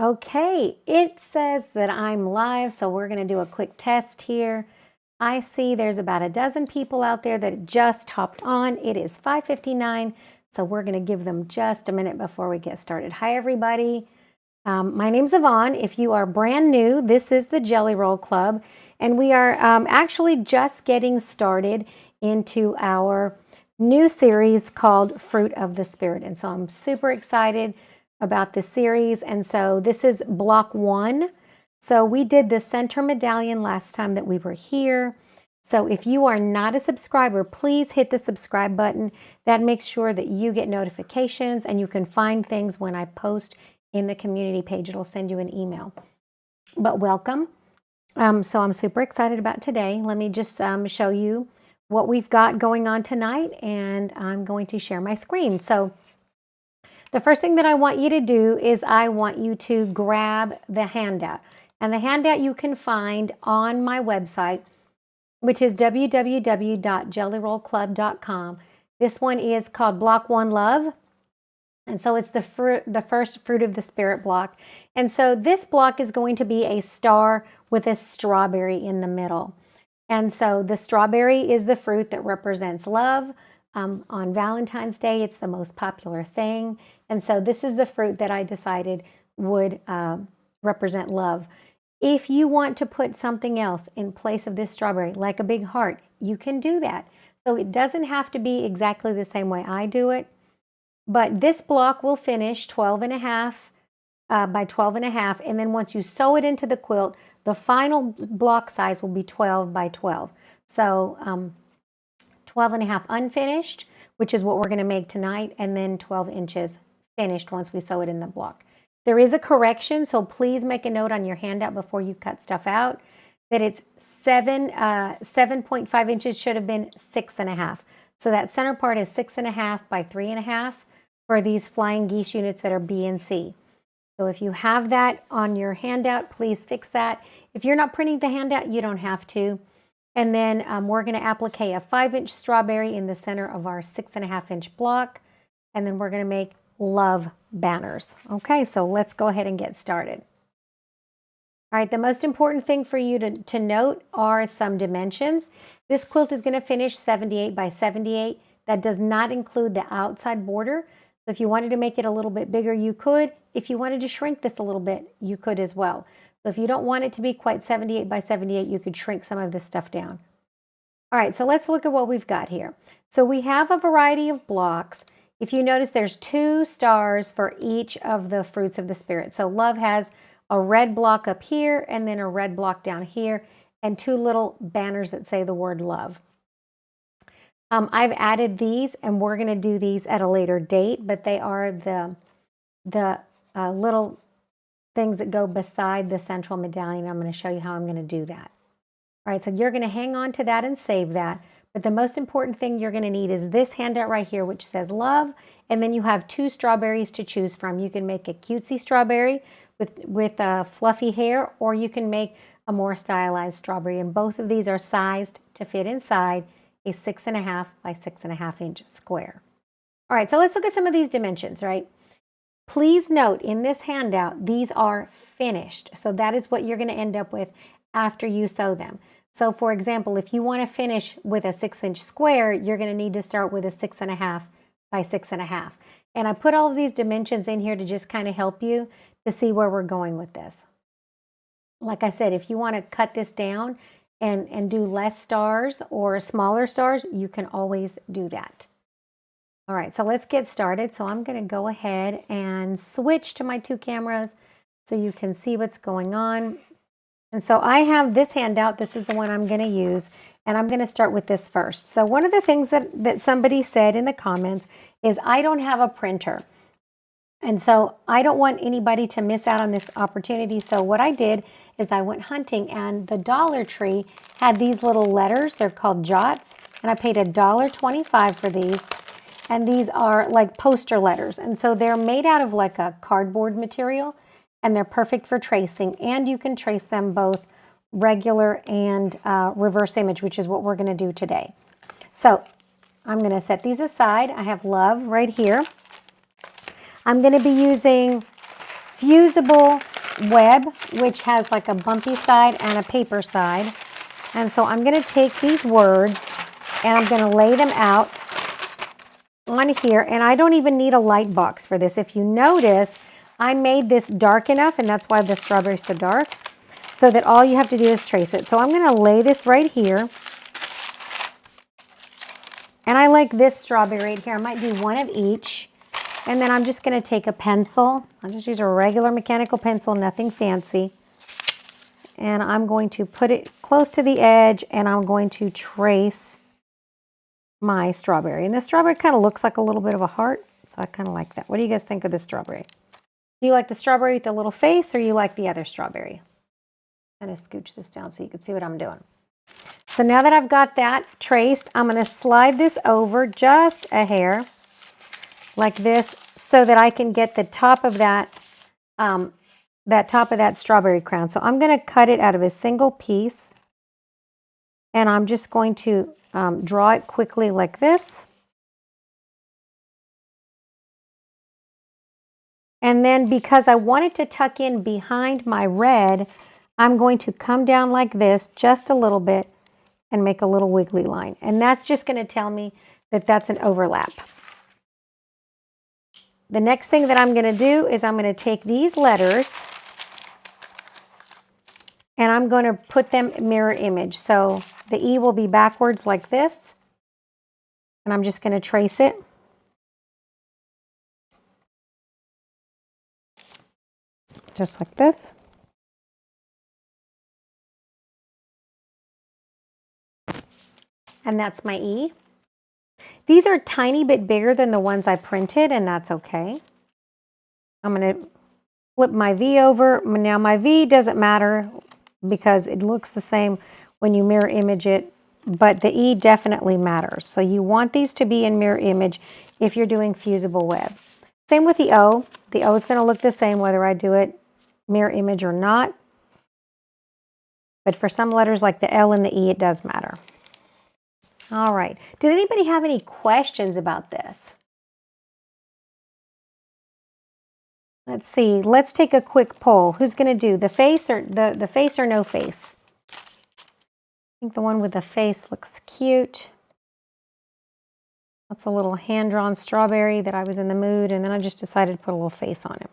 Okay, it says that I'm live, so we're going to do a quick test here. I see there's about a dozen people out there that just hopped on. It is 5:59, so we're going to give them just a minute before we get started. Hi, everybody. My name's Yvonne. If you are brand new, this is the Jelly Roll Club, and we are actually just getting started into our new series called Fruit of the Spirit. And so I'm super excited about this series. And so this is block 1. So we did the center medallion last time that we were here. So if you are not a subscriber, please hit the subscribe button. That makes sure that you get notifications and you can find things when I post in the community page. It'll send you an email. But welcome. So I'm super excited about today. Let me just show you what we've got going on tonight, and I'm going to share my screen. So the first thing that I want you to do is I want you to grab the handout. And the handout you can find on my website, which is www.jellyrollclub.com. This one is called Block 1 Love. And so it's the first Fruit of the Spirit block. And so this block is going to be a star with a strawberry in the middle. And so the strawberry is the fruit that represents love. On Valentine's Day, it's the most popular thing. And so this is the fruit that I decided would represent love. If you want to put something else in place of this strawberry, like a big heart, you can do that. So it doesn't have to be exactly the same way I do it. But this block will finish 12.5 by 12.5. And then once you sew it into the quilt, the final block size will be 12 by 12. So 12.5 unfinished, which is what we're going to make tonight, and then 12 inches finished once we sew it in the block. There is a correction, so please make a note on your handout before you cut stuff out that it's 7.5 inches should have been 6.5. So that center part is 6.5 by 3.5 for these flying geese units that are B and C. So if you have that on your handout, please fix that. If you're not printing the handout, you don't have to. And then we're going to applique a 5-inch strawberry in the center of our 6.5-inch block. And then we're going to make love banners. Okay, so let's go ahead and get started. All right, the most important thing for you to note are some dimensions. This quilt is going to finish 78 by 78. That does not include the outside border. So if you wanted to make it a little bit bigger, you could. If you wanted to shrink this a little bit, you could as well. So if you don't want it to be quite 78 by 78, you could shrink some of this stuff down. All right, so let's look at what we've got here. So we have a variety of blocks. If you notice, there's 2 stars for each of the fruits of the Spirit. So love has a red block up here and then a red block down here and 2 little banners that say the word love. I've added these, and we're going to do these at a later date, but they are the little things that go beside the central medallion. I'm going to show you how I'm going to do that. All right, so you're going to hang on to that and save that. But the most important thing you're going to need is this handout right here, which says love, and then you have 2 strawberries to choose from. You can make a cutesy strawberry with fluffy hair, or you can make a more stylized strawberry, and both of these are sized to fit inside a 6.5 by 6.5 inch square. All right, so let's look at some of these dimensions, right? Please note in this handout, these are finished. So that is what you're going to end up with after you sew them. So for example, if you want to finish with a 6-inch square, you're going to need to start with a 6.5 by 6.5. And I put all of these dimensions in here to just kind of help you to see where we're going with this. Like I said, if you want to cut this down and do less stars or smaller stars, you can always do that. All right, so let's get started. So I'm going to go ahead and switch to my 2 cameras so you can see what's going on. And so I have this handout. This is the one I'm going to use, and I'm going to start with this first. So one of the things that somebody said in the comments is I don't have a printer. And so I don't want anybody to miss out on this opportunity. So what I did is I went hunting, and the Dollar Tree had these little letters. They're called jots, and I paid $1.25 for these. And these are like poster letters. And so they're made out of like a cardboard material, and they're perfect for tracing. And you can trace them both regular and reverse image, which is what we're going to do today. So I'm going to set these aside. I have love right here. I'm going to be using fusible web, which has like a bumpy side and a paper side. And so I'm going to take these words and I'm going to lay them out on here. And I don't even need a light box for this. If you notice, I made this dark enough, and that's why the strawberry is so dark, so that all you have to do is trace it. So I'm going to lay this right here. And I like this strawberry right here. I might do one of each. And then I'm just going to take a pencil. I'll just use a regular mechanical pencil, nothing fancy. And I'm going to put it close to the edge, and I'm going to trace my strawberry. And the strawberry kind of looks like a little bit of a heart, so I kind of like that. What do you guys think of this strawberry? Do you like the strawberry with the little face, or you like the other strawberry? I'm going to scooch this down so you can see what I'm doing. So now that I've got that traced, I'm going to slide this over just a hair like this so that I can get the top of that top of that strawberry crown. So I'm going to cut it out of a single piece, and I'm just going to draw it quickly like this. And then because I want it to tuck in behind my red, I'm going to come down like this just a little bit and make a little wiggly line. And that's just going to tell me that that's an overlap. The next thing that I'm going to do is I'm going to take these letters and I'm going to put them mirror image. So the E will be backwards like this, and I'm just going to trace it. Just like this. And that's my E. These are a tiny bit bigger than the ones I printed, and that's okay. I'm going to flip my V over. Now my V doesn't matter because it looks the same when you mirror image it, but the E definitely matters. So you want these to be in mirror image if you're doing fusible web. Same with the O. The O is going to look the same whether I do it mirror image or not. But for some letters like the L and the E, it does matter. All right. Did anybody have any questions about this? Let's see. Let's take a quick poll. Who's going to do the face or the face or no face? I think the one with the face looks cute. That's a little hand-drawn strawberry that I was in the mood, and then I just decided to put a little face on it.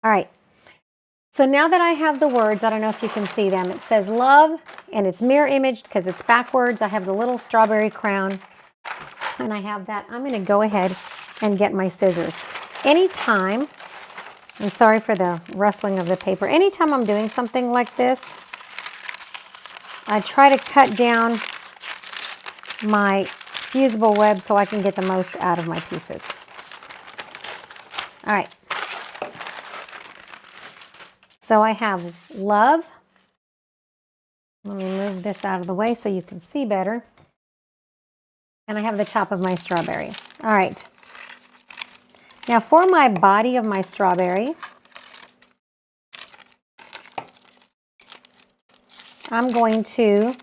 All right. So now that I have the words, I don't know if you can see them. It says love, and it's mirror imaged because it's backwards. I have the little strawberry crown, and I have that. I'm going to go ahead and get my scissors. Anytime, I'm sorry for the rustling of the paper. Anytime I'm doing something like this, I try to cut down my fusible web so I can get the most out of my pieces. All right. So I have love. Let me move this out of the way so you can see better. And I have the top of my strawberry. All right. Now for my body of my strawberry, I'm going to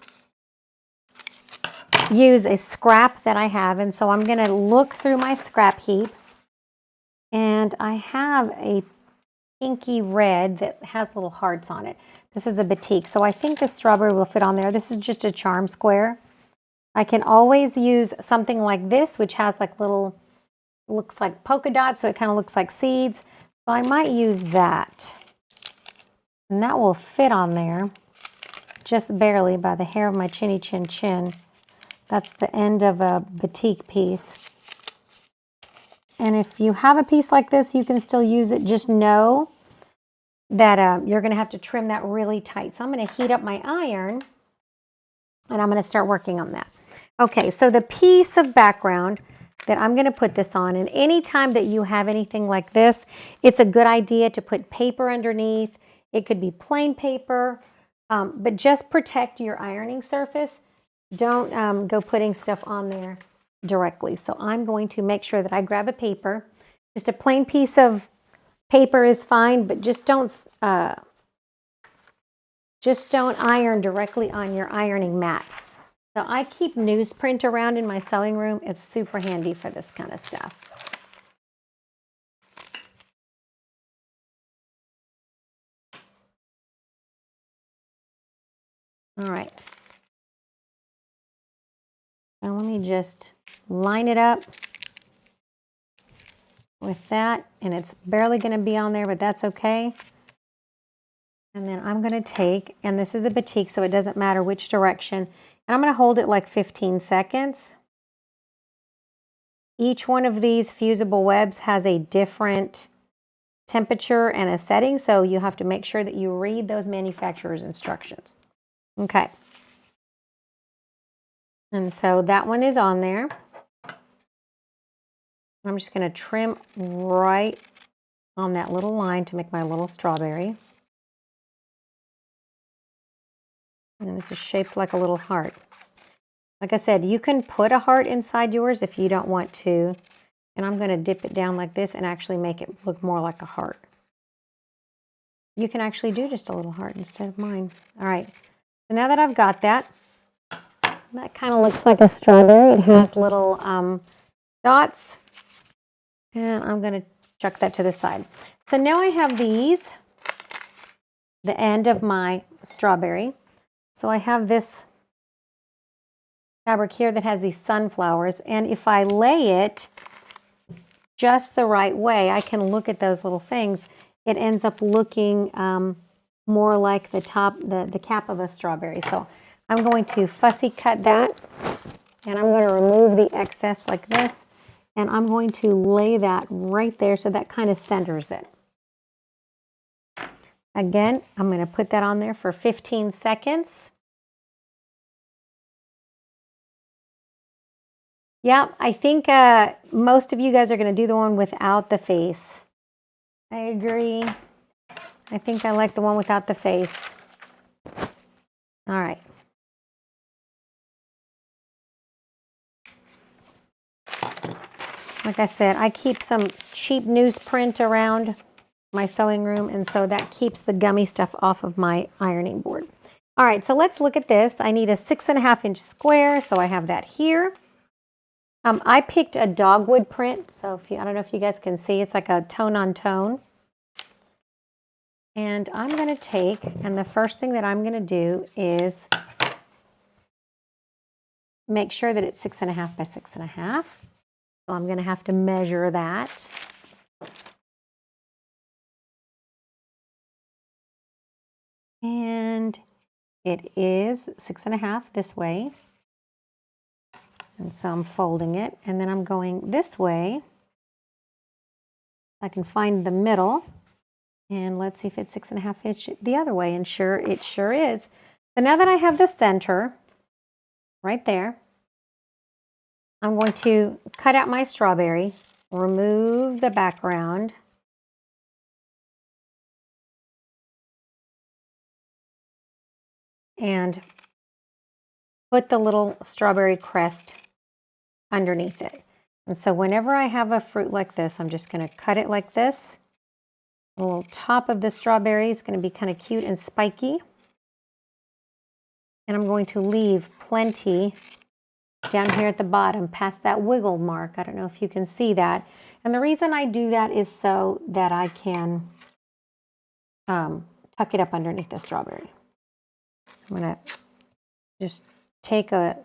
use a scrap that I have. And so I'm going to look through my scrap heap. And I have a pinky red that has little hearts on it. This is a batik. So I think this strawberry will fit on there. This is just a charm square. I can always use something like this, which has like little, looks like polka dots, so it kind of looks like seeds. So I might use that. And that will fit on there just barely by the hair of my chinny chin chin. That's the end of a batik piece. And if you have a piece like this, you can still use it. Just know that you're going to have to trim that really tight. So I'm going to heat up my iron, and I'm going to start working on that. Okay, so the piece of background that I'm going to put this on, and anytime that you have anything like this, it's a good idea to put paper underneath. It could be plain paper, but just protect your ironing surface. Don't go putting stuff on there directly. So I'm going to make sure that I grab a paper. Just a plain piece of paper is fine, but just don't iron directly on your ironing mat. So I keep newsprint around in my sewing room. It's super handy for this kind of stuff. All right. Now let me just line it up with that, and it's barely going to be on there, but that's okay. And then I'm going to take, and this is a batik, so it doesn't matter which direction, and I'm going to hold it like 15 seconds. Each one of these fusible webs has a different temperature and a setting, so you have to make sure that you read those manufacturer's instructions. Okay. And so that one is on there. I'm just going to trim right on that little line to make my little strawberry. And this is shaped like a little heart. Like I said, you can put a heart inside yours if you don't want to. And I'm going to dip it down like this and actually make it look more like a heart. You can actually do just a little heart instead of mine. All right. So now that I've got that, that kind of looks like a strawberry. It has little dots. And I'm going to chuck that to the side. So now I have these, the end of my strawberry. So I have this fabric here that has these sunflowers. And if I lay it just the right way, I can look at those little things. It ends up looking more like the top, the cap of a strawberry. So I'm going to fussy cut that. And I'm going to remove the excess like this. And I'm going to lay that right there so that kind of centers it. Again, I'm going to put that on there for 15 seconds. Yeah, I think most of you guys are going to do the one without the face. I agree. I think I like the one without the face. All right. Like I said, I keep some cheap newsprint around my sewing room, and so that keeps the gummy stuff off of my ironing board. All right, so let's look at this. I need a 6.5-inch square, so I have that here. I picked a dogwood print, so I don't know if you guys can see, it's like a tone on tone. And I'm going to take, and the first thing that I'm going to do is make sure that it's 6.5 by 6.5. So I'm going to have to measure that. And it is 6.5 this way. And so I'm folding it, and then I'm going this way. I can find the middle, and let's see if it's 6.5 inch the other way, and it sure is. So now that I have the center right there, I'm going to cut out my strawberry, remove the background, and put the little strawberry crest underneath it. And so whenever I have a fruit like this, I'm just going to cut it like this. The little top of the strawberry is going to be kind of cute and spiky. And I'm going to leave plenty down here at the bottom past that wiggle mark. I don't know if you can see that. And the reason I do that is so that I can tuck it up underneath the strawberry. I'm going to just take a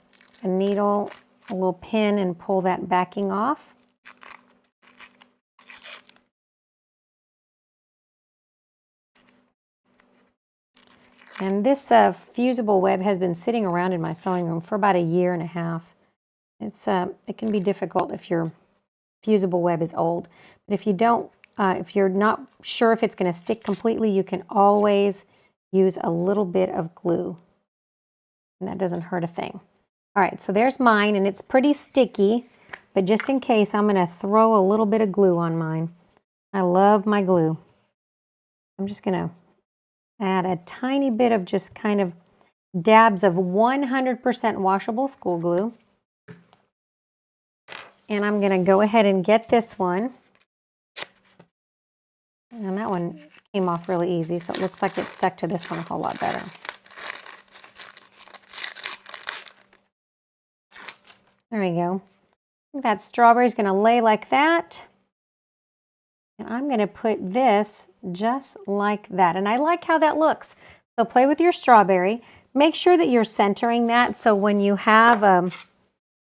needle, a little pin, and pull that backing off. And this fusible web has been sitting around in my sewing room for about 1.5 years. It can be difficult if your fusible web is old. But if you don't, if you're not sure if it's going to stick completely, you can always use a little bit of glue. And that doesn't hurt a thing. All right, so there's mine, and it's pretty sticky. But just in case, I'm going to throw a little bit of glue on mine. I love my glue. I'm just going to add a tiny bit of just kind of dabs of 100% washable school glue. And I'm going to go ahead and get this one. And that one came off really easy, so it looks like it stuck to this one a whole lot better. There we go. That strawberry is going to lay like that. And I'm going to put this just like that. And I like how that looks. So play with your strawberry. make sure that you're centering that. So when you have a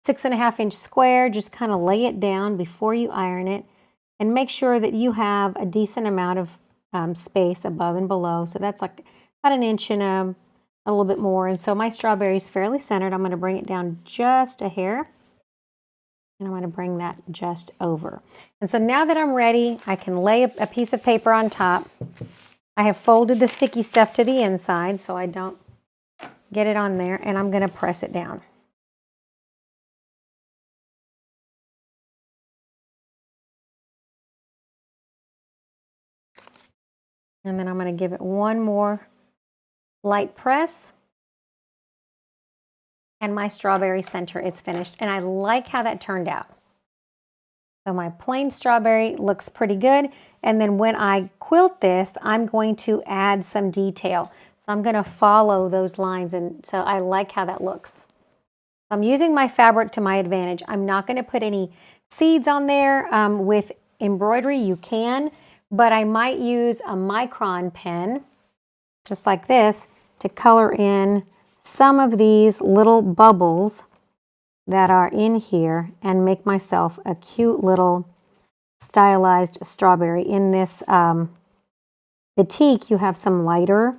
6.5-inch square, just kind of lay it down before you iron it and make sure that you have a decent amount of space above and below. So that's like about an inch and a little bit more. And so my strawberry is fairly centered. I'm going to bring it down just a hair. And I'm going to bring that just over. And so now that I'm ready, I can lay a piece of paper on top. I have folded the sticky stuff to the inside so I don't get it on there. And I'm going to press it down. And then I'm going to give it one more light press. And my strawberry center is finished. And I like how that turned out. So my plain strawberry looks pretty good. And then when I quilt this, I'm going to add some detail. So I'm going to follow those lines. And so I like how that looks. I'm using my fabric to my advantage. I'm not going to put any seeds on there. With embroidery, you can. But I might use a micron pen, just like this, to color in some of these little bubbles that are in here and make myself a cute little stylized strawberry. In this batik, you have some lighter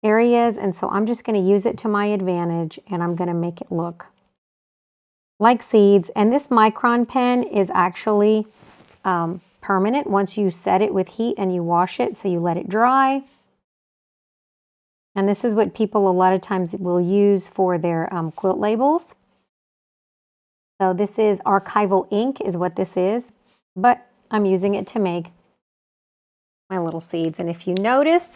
areas, and so I'm just going to use it to my advantage, and I'm going to make it look like seeds. And this micron pen is actually permanent once you set it with heat and you wash it, so you let it dry. And this is what people a lot of times will use for their quilt labels. So this is archival ink is what this is, but I'm using it to make my little seeds. And if you notice,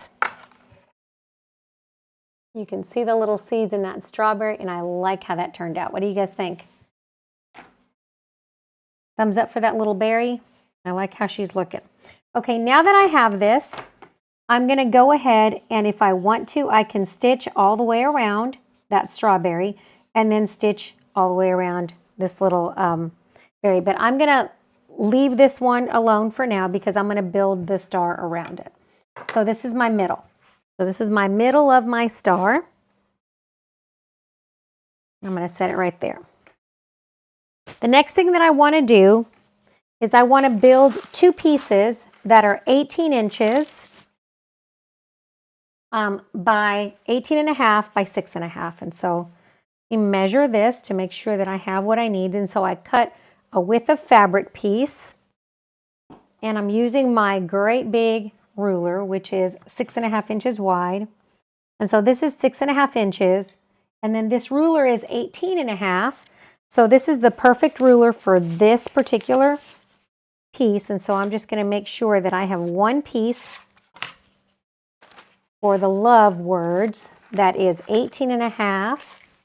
you can see the little seeds in that strawberry, and I like how that turned out. What do you guys think? Thumbs up for that little berry. I like how she's looking. Okay, now that I have this, I'm going to go ahead, and if I want to, I can stitch all the way around that strawberry and then stitch all the way around this little berry. But I'm going to leave this one alone for now because I'm going to build the star around it. So this is my middle. So this is my middle of my star. I'm going to set it right there. The next thing that I want to do is I want to build two pieces that are 18 inches by 18.5 by 6.5. And so you measure this to make sure that I have what I need. And so I cut a width of fabric piece, and I'm using my great big ruler, which is 6.5 inches wide. And so this is 6.5 inches. And then this ruler is 18.5. So this is the perfect ruler for this particular piece. And so I'm just going to make sure that I have one piece for the love words that is 18.5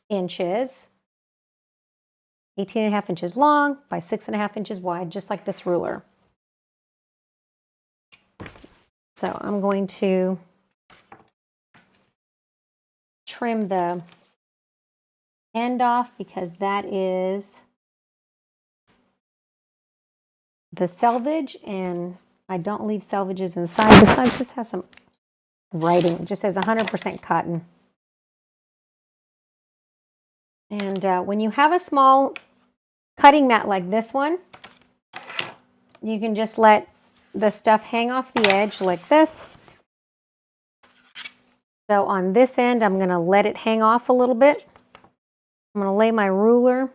inches, 18.5 inches long by 6.5 inches wide, just like this ruler. So I'm going to trim the end off because that is the selvage, and I don't leave selvages inside. Besides, this has some writing. It just says 100% cotton. And when you have a small cutting mat like this one, you can just let the stuff hang off the edge like this. So on this end, I'm going to let it hang off a little bit. I'm going to lay my ruler,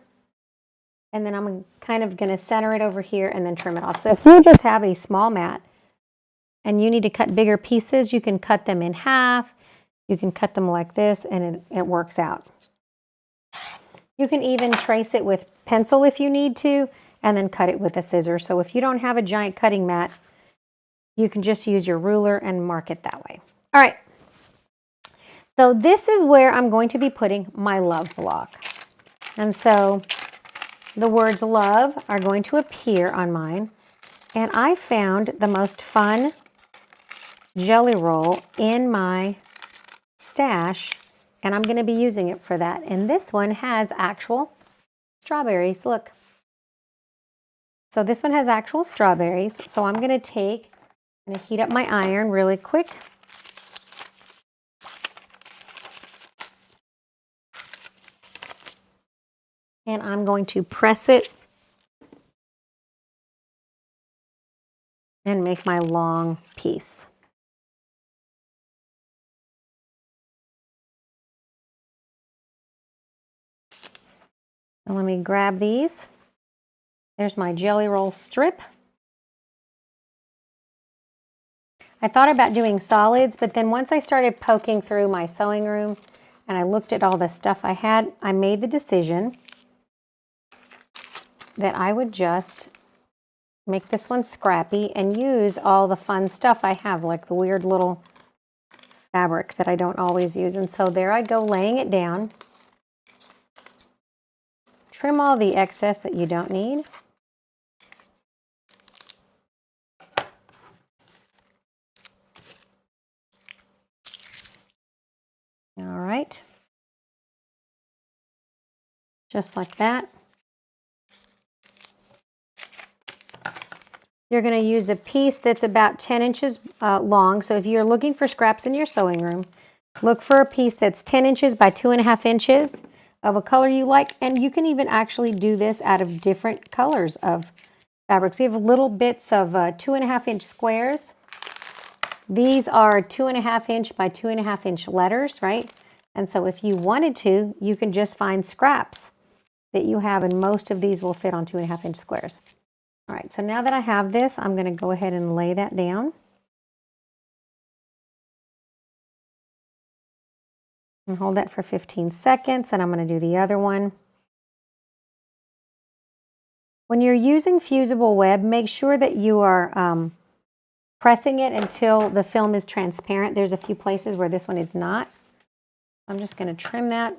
and then I'm kind of going to center it over here and then trim it off. So if you just have a small mat and you need to cut bigger pieces, you can cut them in half. You can cut them like this, and it works out. You can even trace it with pencil if you need to, and then cut it with a scissor. So if you don't have a giant cutting mat, you can just use your ruler and mark it that way. All right. So this is where I'm going to be putting my love block. And so the words love are going to appear on mine. And I found the most fun jelly roll in my stash, and I'm going to be using it for that. And this one has actual strawberries. Look. So this one has actual strawberries. So I'm going to heat up my iron really quick. And I'm going to press it and make my long piece. So let me grab these. There's my jelly roll strip. I thought about doing solids, but then once I started poking through my sewing room and I looked at all the stuff I had, I made the decision that I would just make this one scrappy and use all the fun stuff I have, like the weird little fabric that I don't always use. And so there I go, laying it down. Trim all the excess that you don't need. All right. Just like that. You're going to use a piece that's about 10 inches long. So if you're looking for scraps in your sewing room, look for a piece that's 10 inches by 2.5 inches of a color you like. And you can even actually do this out of different colors of fabrics. You have little bits of 2.5 inch squares. These are 2.5 inch by 2.5 inch letters, right? And so if you wanted to, you can just find scraps that you have, and most of these will fit on 2.5 inch squares. All right, so now that I have this, I'm going to go ahead and lay that down. And hold that for 15 seconds, and I'm going to do the other one. When you're using fusible web, make sure that you are pressing it until the film is transparent. There's a few places where this one is not. I'm just going to trim that.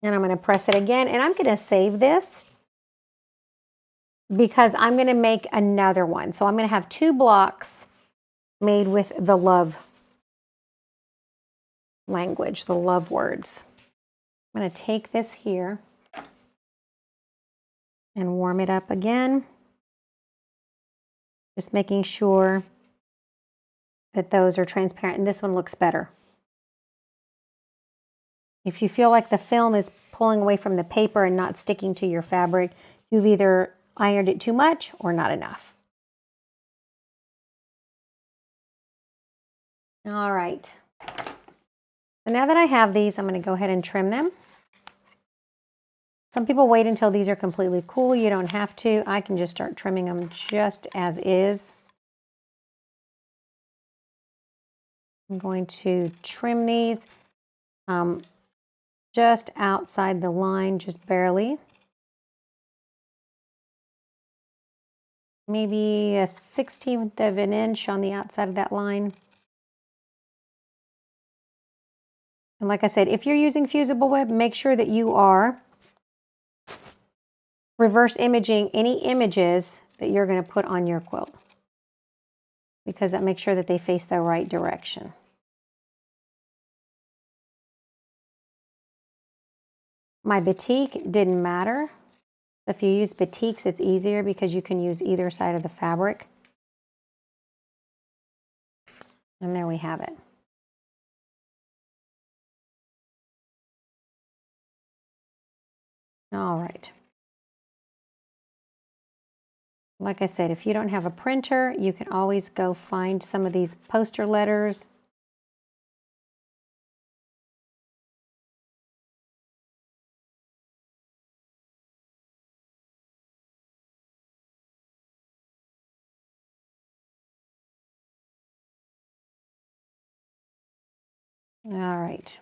And I'm going to press it again, and I'm going to save this because I'm going to make another one. So I'm going to have 2 blocks made with the love language, the love words. I'm going to take this here and warm it up again. Just making sure that those are transparent, and this one looks better. If you feel like the film is pulling away from the paper and not sticking to your fabric, you've either ironed it too much or not enough. All right. So now that I have these, I'm going to go ahead and trim them. Some people wait until these are completely cool. You don't have to. I can just start trimming them just as is. I'm going to trim these just outside the line, just barely. Maybe a 1/16 of an inch on the outside of that line. And like I said, if you're using fusible web, make sure that you are reverse imaging any images that you're going to put on your quilt, because that makes sure that they face the right direction. My batik didn't matter. If you use batiks, it's easier because you can use either side of the fabric. And there we have it. All right. Like I said, if you don't have a printer, you can always go find some of these poster letters. All right.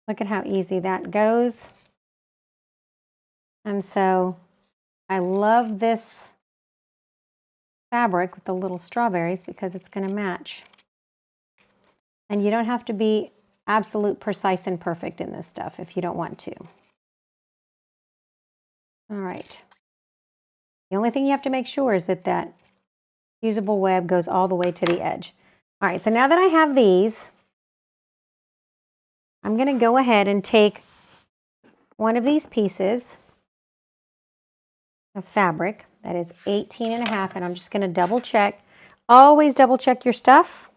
Look at how easy that goes. And so I love this fabric with the little strawberries because it's going to match. And you don't have to be absolute precise and perfect in this stuff if you don't want to. All right. The only thing you have to make sure is that that fusible web goes all the way to the edge. All right, so now that I have these, I'm going to go ahead and take one of these pieces of fabric that is 18.5, and I'm just going to double check. Always double check your stuff.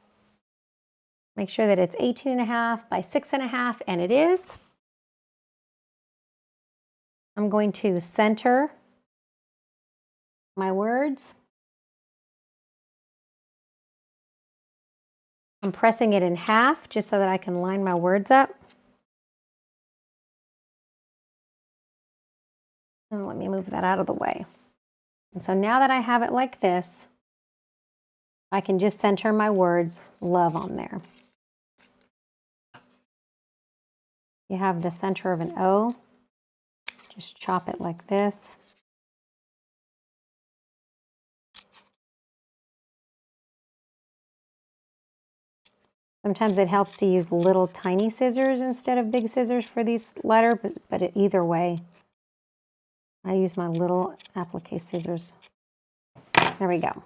Make sure that it's 18.5 by 6.5, and it is. I'm going to center my words. I'm pressing it in half just so that I can line my words up. And let me move that out of the way. And so now that I have it like this, I can just center my words love on there. You have the center of an O. Just chop it like this. Sometimes it helps to use little tiny scissors instead of big scissors for these letters, but either way, I use my little applique scissors. There we go.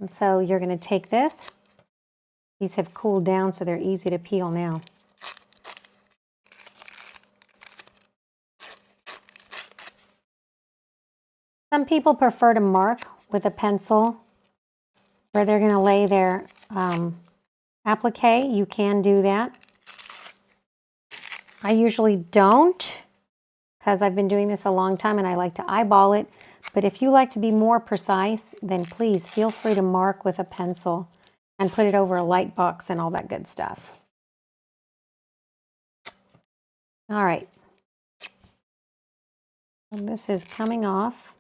And so you're going to take this. These have cooled down, so they're easy to peel now. Some people prefer to mark with a pencil where they're going to lay their applique. You can do that. I usually don't because I've been doing this a long time and I like to eyeball it. But if you like to be more precise, then please feel free to mark with a pencil and put it over a light box and all that good stuff. All right. And this is coming off.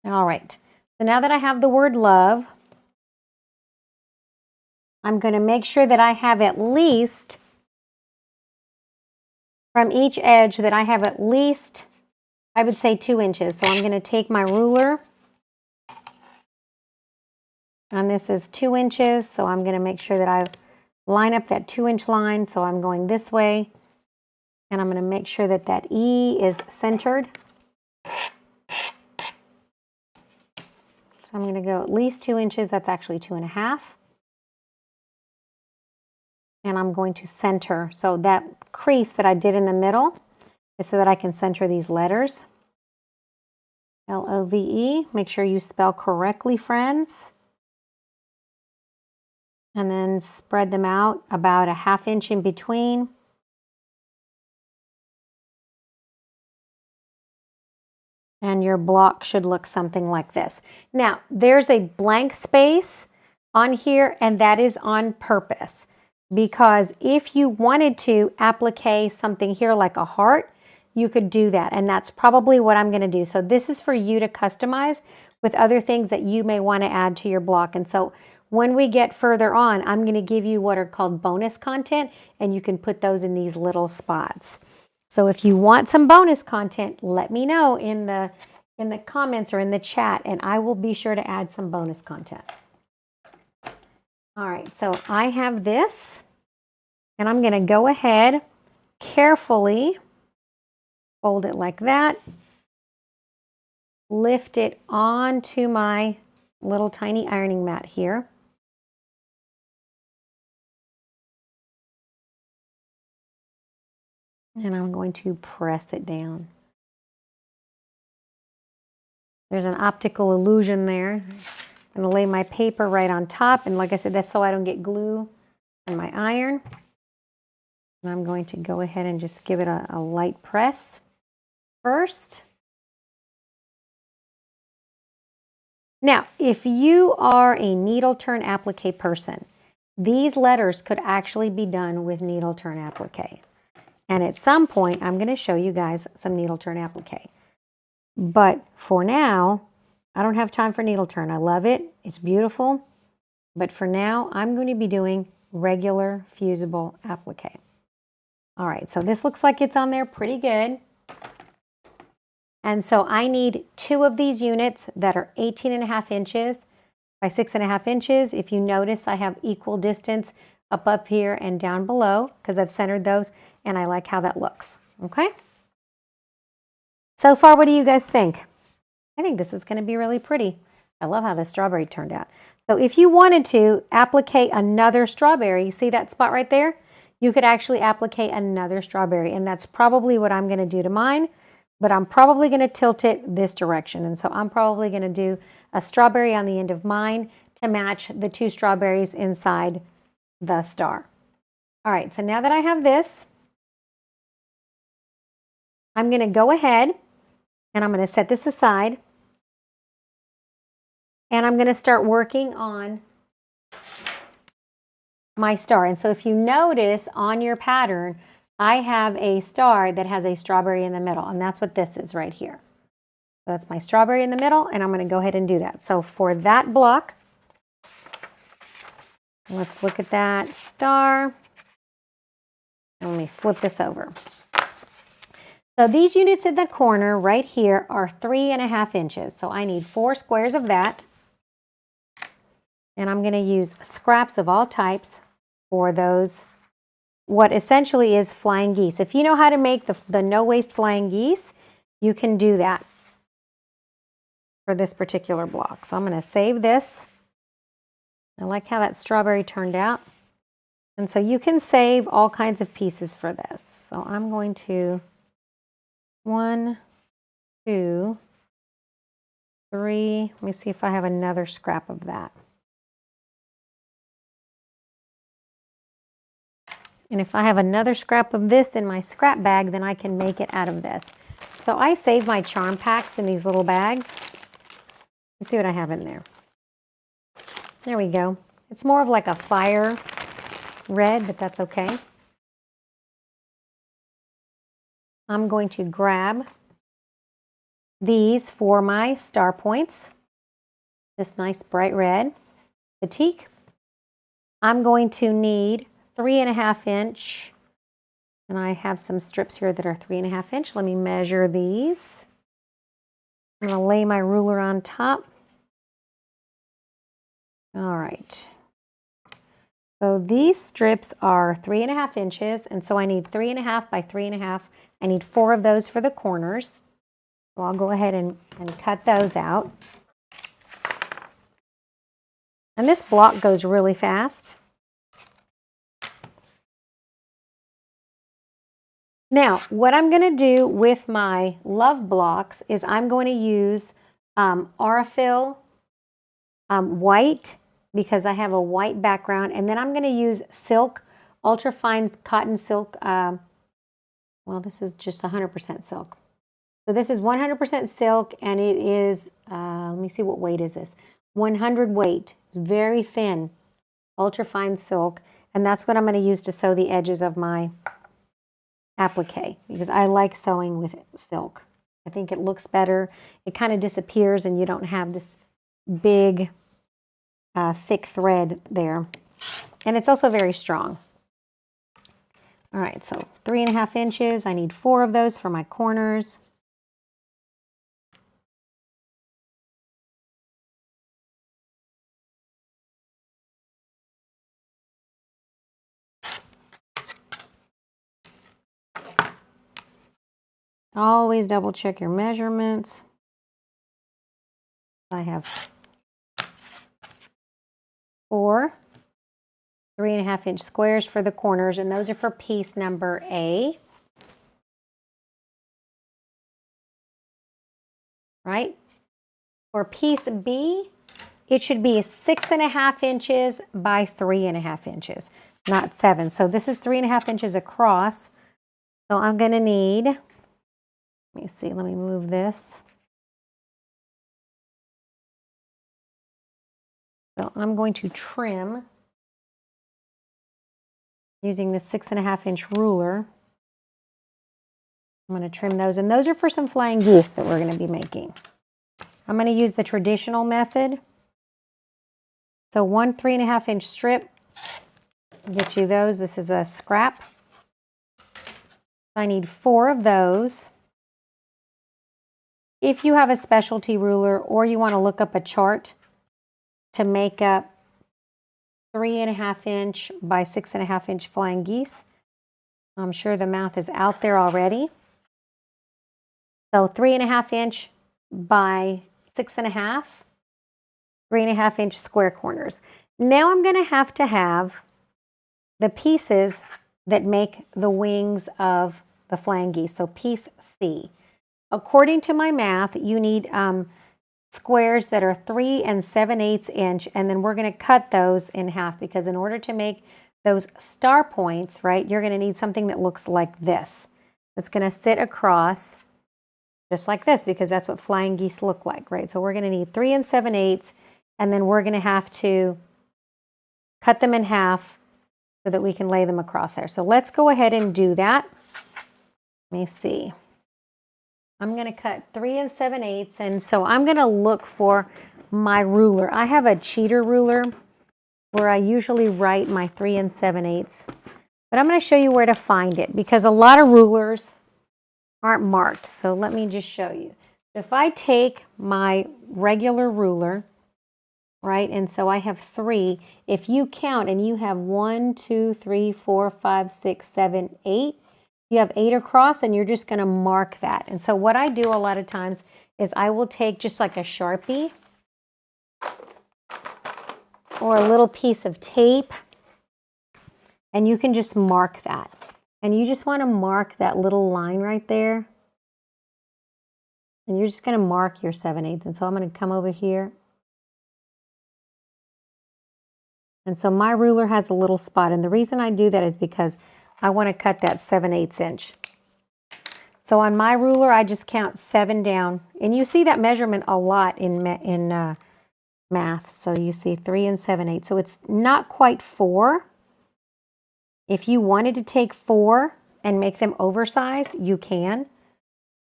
All right. So now that I have the word love, I'm going to make sure that I have at least, from each edge, that I have at least, I would say 2 inches. So I'm going to take my ruler, and this is 2 inches. So I'm going to make sure that I line up that 2-inch line. So I'm going this way, and I'm going to make sure that that E is centered. So I'm going to go at least 2 inches. That's actually 2.5. And I'm going to center. So that crease that I did in the middle is so that I can center these letters. L-O-V-E. Make sure you spell correctly, friends. And then spread them out about a 1/2 inch in between. And your block should look something like this. Now, there's a blank space on here, and that is on purpose. Because if you wanted to applique something here like a heart, you could do that. And that's probably what I'm going to do. So this is for you to customize with other things that you may want to add to your block. And so when we get further on, I'm going to give you what are called bonus content, and you can put those in these little spots. So if you want some bonus content, let me know in the comments or in the chat, and I will be sure to add some bonus content. All right, so I have this, and I'm going to go ahead, carefully fold it like that, lift it onto my little tiny ironing mat here. And I'm going to press it down. There's an optical illusion there. I'm going to lay my paper right on top. And like I said, that's so I don't get glue on my iron. And I'm going to go ahead and just give it a light press first. Now, if you are a needle turn applique person, these letters could actually be done with needle turn applique. And at some point, I'm going to show you guys some needle turn applique. But for now, I don't have time for needle turn. I love it. It's beautiful. But for now, I'm going to be doing regular fusible applique. All right, so this looks like it's on there pretty good. And so I need 2 of these units that are 18.5 inches by 6.5 inches. If you notice, I have equal distance up here and down below because I've centered those, and I like how that looks. Okay? So far, what do you guys think? I think this is going to be really pretty. I love how the strawberry turned out. So if you wanted to applique another strawberry, see that spot right there? You could actually applique another strawberry, and that's probably what I'm going to do to mine, but I'm probably going to tilt it this direction. And so I'm probably going to do a strawberry on the end of mine to match the 2 strawberries inside the star. All right, so now that I have this, I'm going to go ahead and I'm going to set this aside. And I'm going to start working on my star. And so if you notice on your pattern, I have a star that has a strawberry in the middle, and that's what this is right here. So that's my strawberry in the middle, and I'm going to go ahead and do that. So for that block, let's look at that star. Let me flip this over. So these units in the corner right here are 3.5 inches. So I need 4 squares of that. And I'm going to use scraps of all types for those, what essentially is flying geese. If you know how to make the no-waste flying geese, you can do that for this particular block. So I'm going to save this. I like how that strawberry turned out. And so you can save all kinds of pieces for this. So I'm going to 1, 2, 3. Let me see if I have another scrap of that. And if I have another scrap of this in my scrap bag, then I can make it out of this. So I save my charm packs in these little bags. Let's see what I have in there. There we go. It's more of like a fire red, but that's okay. I'm going to grab these for my star points. This nice bright red batik. I'm going to need 3.5 inch, and I have some strips here that are 3.5 inch. Let me measure these. I'm going to lay my ruler on top. All right. So these strips are 3.5 inches, and so I need 3.5 by 3.5. I need 4 of those for the corners. So I'll go ahead and cut those out. And this block goes really fast. Now, what I'm going to do with my love blocks is I'm going to use Aurifil white, because I have a white background, and then I'm going to use silk, ultrafine cotton silk. Well, this is just 100% silk. So this is 100% silk, and it is, let me see, what weight is this? 100 weight, very thin, ultrafine silk, and that's what I'm going to use to sew the edges of my applique, because I like sewing with silk. I think it looks better. It kind of disappears and you don't have this big, thick thread there. And it's also very strong. All right, so 3.5 inches. I need 4 of those for my corners. Always double check your measurements. I have 4 3.5 inch squares for the corners, and those are for piece number A. Right? For piece B, it should be 6.5 inches by 3.5 inches, not 7. So this is 3.5 inches across. So I'm going to need, let me see, let me move this. So I'm going to trim using the 6.5 inch ruler. I'm going to trim those, and those are for some flying geese that we're going to be making. I'm going to use the traditional method. So 1 3.5 inch strip, I'll get you those. This is a scrap. I need 4 of those. If you have a specialty ruler or you want to look up a chart to make up 3.5 inch by 6.5 inch flying geese, I'm sure the math is out there already. So 3.5 inch by 6.5, 3.5 inch square corners. Now I'm going to have the pieces that make the wings of the flying geese. So piece C. According to my math, you need squares that are 3 7/8 inch, and then we're going to cut those in half because in order to make those star points, right, you're going to need something that looks like this. It's going to sit across just like this because that's what flying geese look like, right? So we're going to need 3 7/8, and then we're going to have to cut them in half so that we can lay them across there. So let's go ahead and do that. Let me see. I'm going to cut 3 7/8, and so I'm going to look for my ruler. I have a cheater ruler where I usually write my 3 7/8, but I'm going to show you where to find it because a lot of rulers aren't marked. So let me just show you. If I take my regular ruler, right, and so I have 3, if you count and you have 1, 2, 3, 4, 5, 6, 7, 8, you have 8 across and you're just going to mark that. And so what I do a lot of times is I will take just like a Sharpie or a little piece of tape, and you can just mark that. And you just want to mark that little line right there. And you're just going to mark your 7/8. And so I'm going to come over here. And so my ruler has a little spot. And the reason I do that is because I want to cut that 7/8 inch. So on my ruler, I just count 7 down. And you see that measurement a lot in math. So you see 3 7/8. So it's not quite 4. If you wanted to take 4 and make them oversized, you can.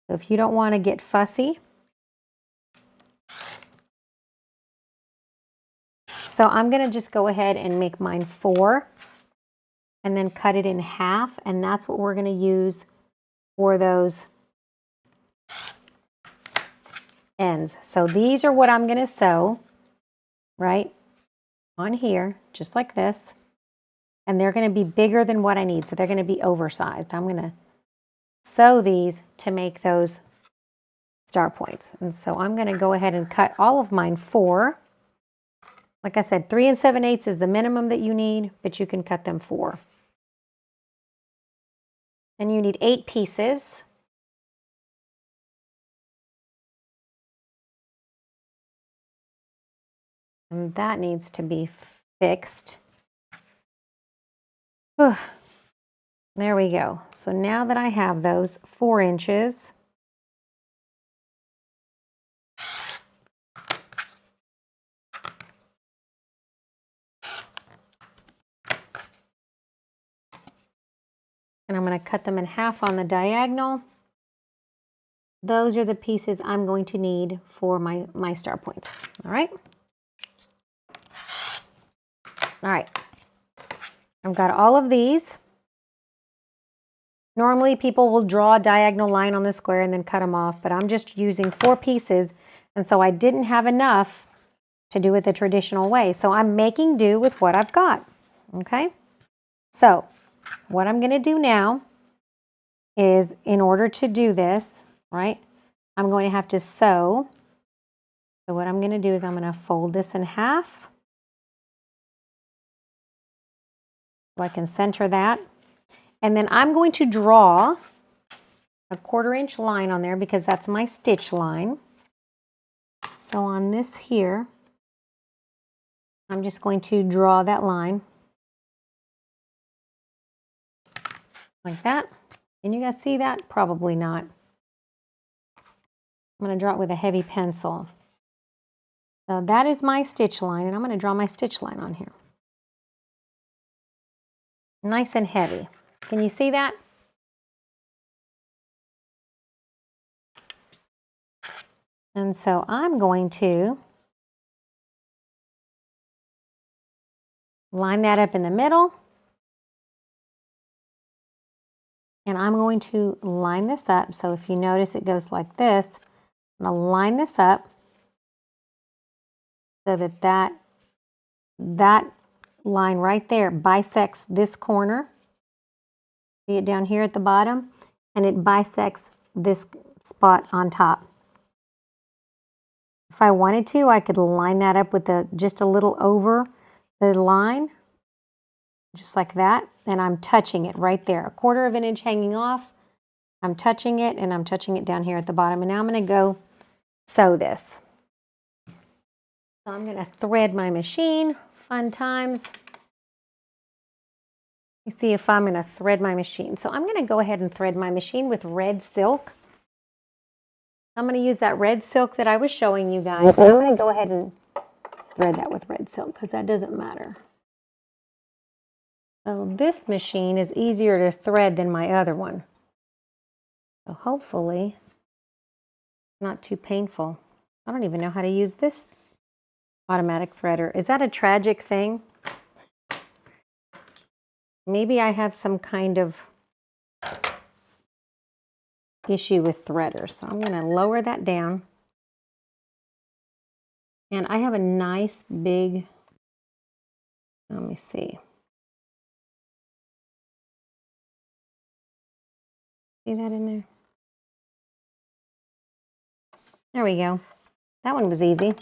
So if you don't want to get fussy. So I'm going to just go ahead and make mine 4 and then cut it in half. And that's what we're going to use for those ends. So these are what I'm going to sew right on here, just like this. And they're going to be bigger than what I need. So they're going to be oversized. I'm going to sew these to make those star points. And so I'm going to go ahead and cut all of mine 4. Like I said, 3 7/8 is the minimum that you need, but you can cut them 4. And you need 8 pieces. And that needs to be fixed. Whew. There we go. So now that I have those 4 inches, and I'm going to cut them in half on the diagonal. Those are the pieces I'm going to need for my star points. All right. All right. I've got all of these. Normally people will draw a diagonal line on the square and then cut them off, but I'm just using 4 pieces, and so I didn't have enough to do it the traditional way. So I'm making do with what I've got. Okay. So what I'm going to do now is, in order to do this, right, I'm going to have to sew. So what I'm going to do is I'm going to fold this in half so I can center that. And then I'm going to draw a 1/4 inch line on there because that's my stitch line. So on this here, I'm just going to draw that line like that. Can you guys see that? Probably not. I'm going to draw it with a heavy pencil. So that is my stitch line, and I'm going to draw my stitch line on here. Nice and heavy. Can you see that? And so I'm going to line that up in the middle. And I'm going to line this up. So if you notice, it goes like this. I'm going to line this up so that line right there bisects this corner. See it down here at the bottom? And it bisects this spot on top. If I wanted to, I could line that up with just a little over the line, just like that. And I'm touching it right there, a 1/4 inch hanging off. I'm touching it, and I'm touching it down here at the bottom. And now I'm going to go sew this. So I'm going to thread my machine. Fun times. Let me see if I'm going to thread my machine. So I'm going to go ahead and thread my machine with red silk. I'm going to use that red silk that I was showing you guys. And I'm going to go ahead and thread that with red silk because that doesn't matter. So this machine is easier to thread than my other one. So hopefully not too painful. I don't even know how to use this automatic threader. Is that a tragic thing? Maybe I have some kind of issue with threaders. So I'm going to lower that down. And I have a nice big, let me see. See that in there? There we go. That one was easy.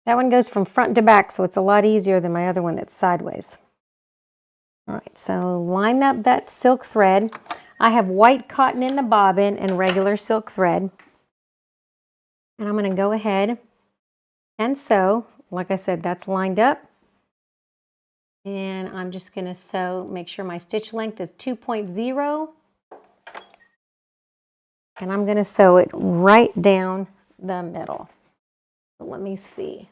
That one goes from front to back, so it's a lot easier than my other one that's sideways. All right, so line up that silk thread. I have white cotton in the bobbin and regular silk thread. And I'm going to go ahead and sew. Like I said, that's lined up. And I'm just going to sew, make sure my stitch length is 2.0. And I'm going to sew it right down the middle. So let me see.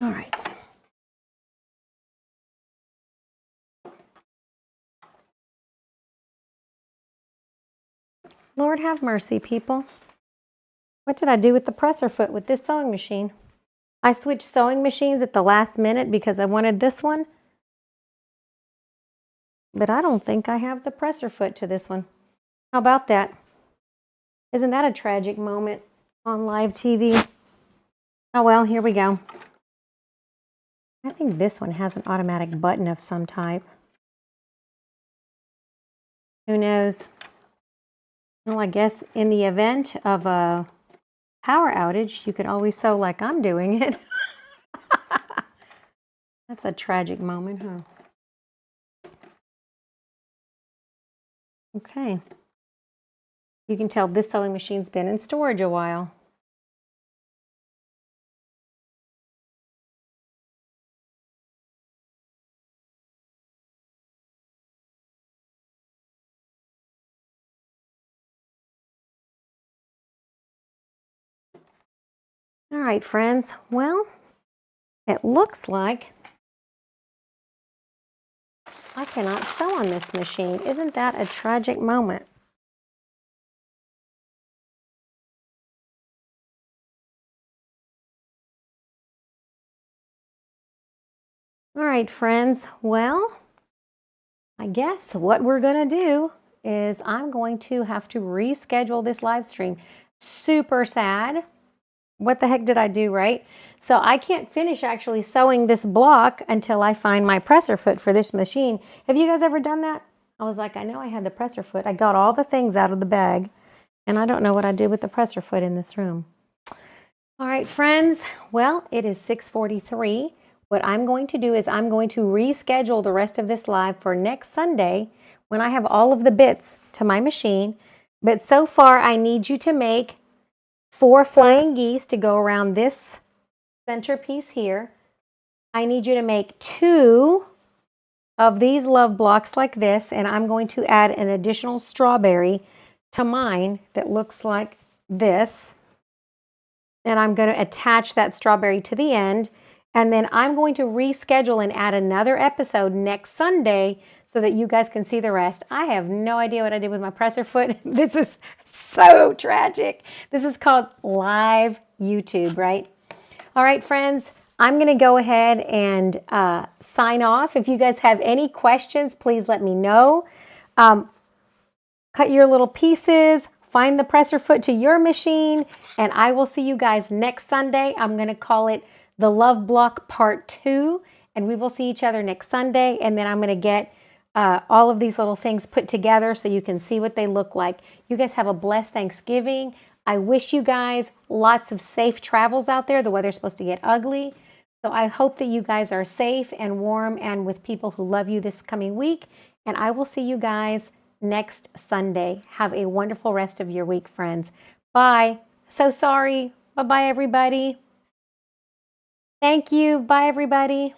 All right. Lord have mercy, people. What did I do with the presser foot with this sewing machine? I switched sewing machines at the last minute because I wanted this one. But I don't think I have the presser foot to this one. How about that? Isn't that a tragic moment on live TV? Oh well, here we go. I think this one has an automatic button of some type. Who knows? Well, I guess in the event of a power outage, you could always sew like I'm doing it. That's a tragic moment, huh? Okay. You can tell this sewing machine's been in storage a while. All right, friends. Well, it looks like I cannot sew on this machine. Isn't that a tragic moment? All right, friends. Well, I guess what we're going to do is I'm going to have to reschedule this live stream. Super sad. What the heck did I do, right? So I can't finish actually sewing this block until I find my presser foot for this machine. Have you guys ever done that? I was like, I know I had the presser foot. I got all the things out of the bag, and I don't know what I did with the presser foot in this room. All right, friends. Well, it is 6:43. What I'm going to do is I'm going to reschedule the rest of this live for next Sunday when I have all of the bits to my machine. But so far, I need you to make 4 flying geese to go around this centerpiece here. I need you to make 2 of these love blocks like this, and I'm going to add an additional strawberry to mine that looks like this. And I'm going to attach that strawberry to the end. And then I'm going to reschedule and add another episode next Sunday so that you guys can see the rest. I have no idea what I did with my presser foot. This is so tragic. This is called live YouTube, right? All right, friends, I'm going to go ahead and sign off. If you guys have any questions, please let me know. Cut your little pieces. Find the presser foot to your machine, and I will see you guys next Sunday. I'm going to call it the Love Block Part 2, and we will see each other next Sunday, and then I'm going to get all of these little things put together so you can see what they look like. You guys have a blessed Thanksgiving. I wish you guys lots of safe travels out there. The weather's supposed to get ugly, so I hope that you guys are safe and warm and with people who love you this coming week, and I will see you guys next Sunday. Have a wonderful rest of your week, friends. Bye. So sorry. Bye-bye, everybody. Thank you. Bye, everybody.